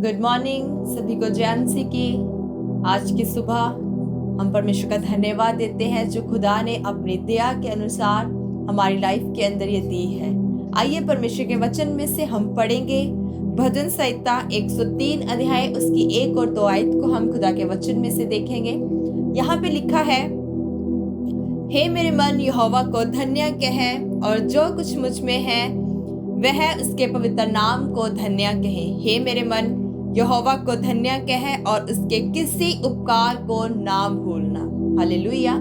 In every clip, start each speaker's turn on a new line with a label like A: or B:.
A: Good morning सभी को। जैनसी की आज की सुबह हम परमेश्वर का धन्यवाद देते हैं जो खुदा ने अपनी दया के अनुसार हमारी लाइफ के अंदर ये दी है। आइए परमेश्वर के वचन में से हम पढ़ेंगे भजन संहिता 103 अध्याय उसकी 1 और 2 आयत को हम खुदा के वचन में से देखेंगे। यहाँ पे लिखा है, हे मेरे मन यहोवा को धन्य कहे और जो कुछ मुझ में है वह उसके पवित्र नाम को धन्य कहे। हे मेरे मन यहोवा को धन्य कहे और उसके किसी उपकार को ना भूलना। हालेलुया।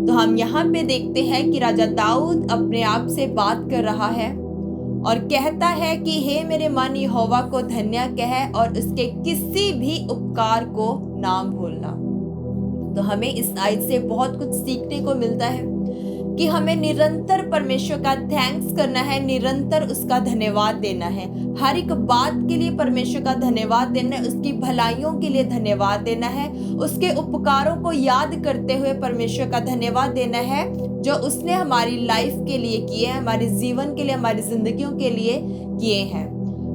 A: तो हम यहाँ पे देखते हैं कि राजा दाऊद अपने आप से बात कर रहा है और कहता है कि हे मेरे मन यहोवा को धन्य कहे और उसके किसी भी उपकार को ना भूलना। तो हमें इस आयत से बहुत कुछ सीखने को मिलता है कि हमें निरंतर परमेश्वर का थैंक्स करना है, निरंतर उसका धन्यवाद देना है। हर एक बात के लिए परमेश्वर का धन्यवाद देना है, उसकी भलाइयों के लिए धन्यवाद देना है, उसके उपकारों को याद करते हुए परमेश्वर का धन्यवाद देना है जो उसने हमारी लाइफ के लिए किए हैं, हमारे जीवन के लिए, हमारी जिंदगियों के लिए किए हैं।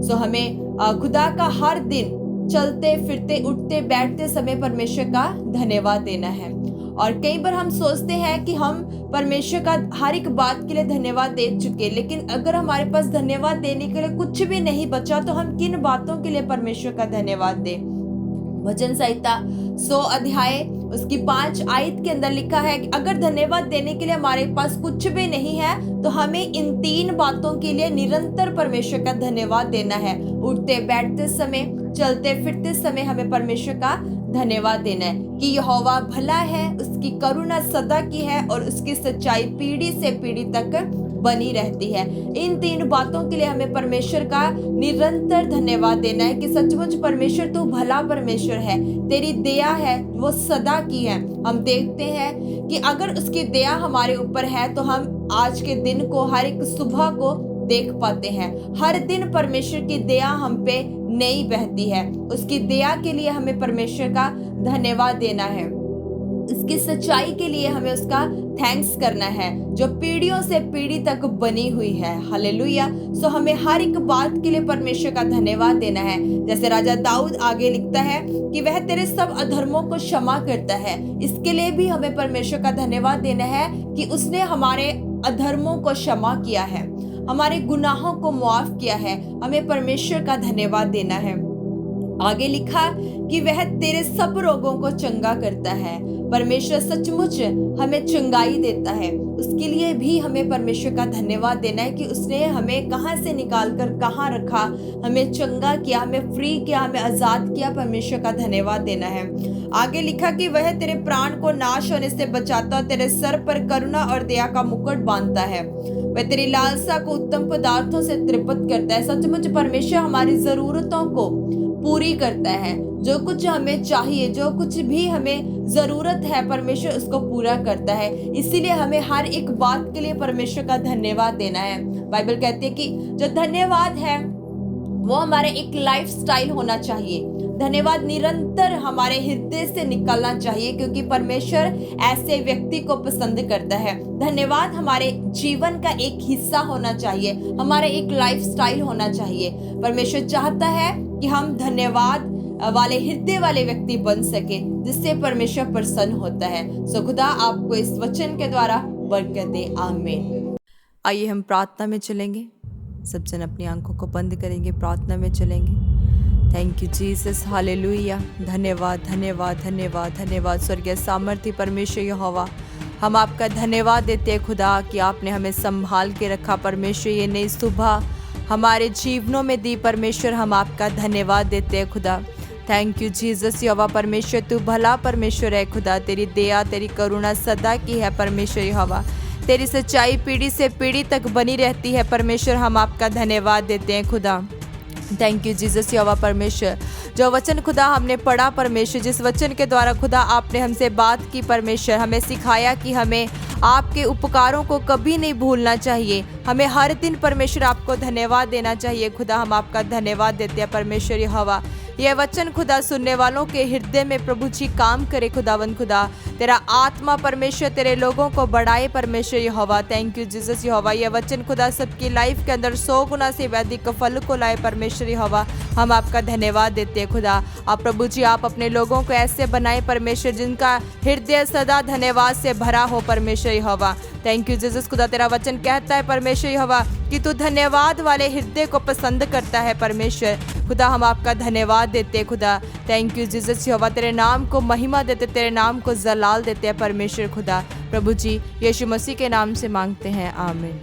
A: सो हमें खुदा का हर दिन चलते फिरते उठते बैठते समय परमेश्वर का धन्यवाद देना है। और कई बार हम सोचते हैं कि हम परमेश्वर का हर एक बात के लिए धन्यवाद दे चुके, लेकिन अगर हमारे पास धन्यवाद देने के लिए कुछ भी नहीं बचा तो हम किन बातों के लिए परमेश्वर का धन्यवाद दें। भजन संहिता 100 अध्याय उसकी 5 आयत के अंदर लिखा है कि अगर धन्यवाद देने के लिए हमारे पास कुछ भी नहीं है तो हमें इन 3 बातों के लिए निरंतर परमेश्वर का धन्यवाद देना है। उठते बैठते समय, चलते फिरते समय हमें परमेश्वर का धन्यवाद देना है कि यहोवा भला है, उसकी करुणा सदा की है और उसकी सच्चाई पीढ़ी से पीढ़ी तक बनी रहती है। इन 3 बातों के लिए हमें परमेश्वर का निरंतर धन्यवाद देना है कि सचमुच परमेश्वर तू भला परमेश्वर है, तेरी दया है वो सदा की है। हम देखते हैं कि अगर उसकी दया हमारे ऊपर है तो हम आज के दिन को, हर एक सुबह को देख पाते हैं। हर दिन परमेश्वर की दया हम पे नई बहती है। उसकी दया के लिए हमें परमेश्वर का धन्यवाद देना है, इसकी सच्चाई के लिए हमें उसका थैंक्स करना है जो पीढ़ियों से पीढ़ी तक बनी हुई है। हालेलुया। सो हमें हर एक बात के लिए परमेश्वर का धन्यवाद देना है। जैसे राजा दाऊद आगे लिखता है कि वह तेरे सब अधर्मों को क्षमा करता है, इसके लिए भी हमें परमेश्वर का धन्यवाद देना है कि उसने हमारे अधर्मों को क्षमा किया है, हमारे गुनाहों को माफ किया है। हमें परमेश्वर का धन्यवाद देना है। आगे लिखा कि वह तेरे सब रोगों को चंगा करता है। परमेश्वर सचमुच हमें चंगाई देता है, उसके लिए भी हमें परमेश्वर का धन्यवाद देना है कि उसने हमें कहां से निकाल कर कहां रखा, हमें चंगा किया, हमें फ्री किया, हमें आजाद किया। परमेश्वर का धन्यवाद देना है। आगे लिखा कि वह तेरे प्राण को नाश होने से बचाता और तेरे सर पर करुणा और दया का मुकुट बांधता है। वह तेरी लालसा को उत्तम पदार्थों से तृप्त करता है। सचमुच परमेश्वर हमारी जरूरतों को पूरी करता है। जो कुछ हमें चाहिए, जो कुछ भी हमें जरूरत है, परमेश्वर उसको पूरा करता है। इसीलिए हमें हर एक बात के लिए परमेश्वर का धन्यवाद देना है। बाइबल कहती है कि जो धन्यवाद है वो हमारे एक लाइफ स्टाइल होना चाहिए। धन्यवाद निरंतर हमारे हृदय से निकलना चाहिए क्योंकि परमेश्वर ऐसे व्यक्ति को पसंद करता है। धन्यवाद हमारे जीवन का एक हिस्सा होना चाहिए, हमारा एक लाइफ स्टाइल होना चाहिए। परमेश्वर चाहता है कि हम धन्यवाद वाले हृदय वाले व्यक्ति बन सके जिससे परमेश्वर प्रसन्न होता है। सो खुदा आपको इस वचन के द्वारा बरकत दे। आमीन। आइए हम प्रार्थना में चलेंगे। सब जन अपनी आंखों को बंद करेंगे, प्रार्थना में चलेंगे। Thank you Jesus. हालेलुया। धन्यवाद धन्यवाद धन्यवाद धन्यवाद स्वर्गीय सामर्थ्य परमेश्वर यहोवा, हम आपका धन्यवाद देते हैं खुदा कि आपने हमें संभाल के रखा। परमेश्वर ये नई सुबह हमारे जीवनों में दी। परमेश्वर हम आपका धन्यवाद देते हैं खुदा। Thank you Jesus. यहोवा परमेश्वर तू भला परमेश्वर है खुदा, तेरी दया तेरी करुणा सदा की है। परमेश्वर यहोवा तेरी सच्चाई पीढ़ी से पीढ़ी तक बनी रहती है। परमेश्वर हम आपका धन्यवाद देते हैं खुदा। Thank you Jesus. यहोवा परमेश्वर जो वचन खुदा हमने पढ़ा, परमेश्वर जिस वचन के द्वारा खुदा आपने हमसे बात की, परमेश्वर हमें सिखाया कि हमें आपके उपकारों को कभी नहीं भूलना चाहिए। हमें हर दिन परमेश्वर आपको धन्यवाद देना चाहिए खुदा। हम आपका धन्यवाद देते हैं परमेश्वर यहोवा यह वचन खुदा सुनने वालों के हृदय में प्रभु जी काम करे खुदावंद खुदा। तेरा आत्मा परमेश्वर तेरे लोगों को बढ़ाए परमेश्वर यहोवा। थैंक यू जीसस यहोवा। यह वचन खुदा सबकी लाइफ के अंदर 100 गुना से अधिक फल को लाए परमेश्वर यहोवा। हम आपका धन्यवाद देते हैं खुदा। आप प्रभु जी आप अपने लोगों को ऐसे बनाए परमेश्वर जिनका हृदय सदा धन्यवाद से भरा हो परमेश्वर यहोवा। थैंक यू जीसस खुदा। तेरा वचन कहता है परमेश्वर यहोवा कि तू धन्यवाद वाले हृदय को पसंद करता है परमेश्वर खुदा। हम आपका धन्यवाद देते हैं खुदा। थैंक यू जीसस यहोवा। तेरे नाम को महिमा देते, तेरे नाम को जलाल देते हैं परमेश्वर खुदा। प्रभु जी यीशु मसीह के नाम से मांगते हैं, आमीन।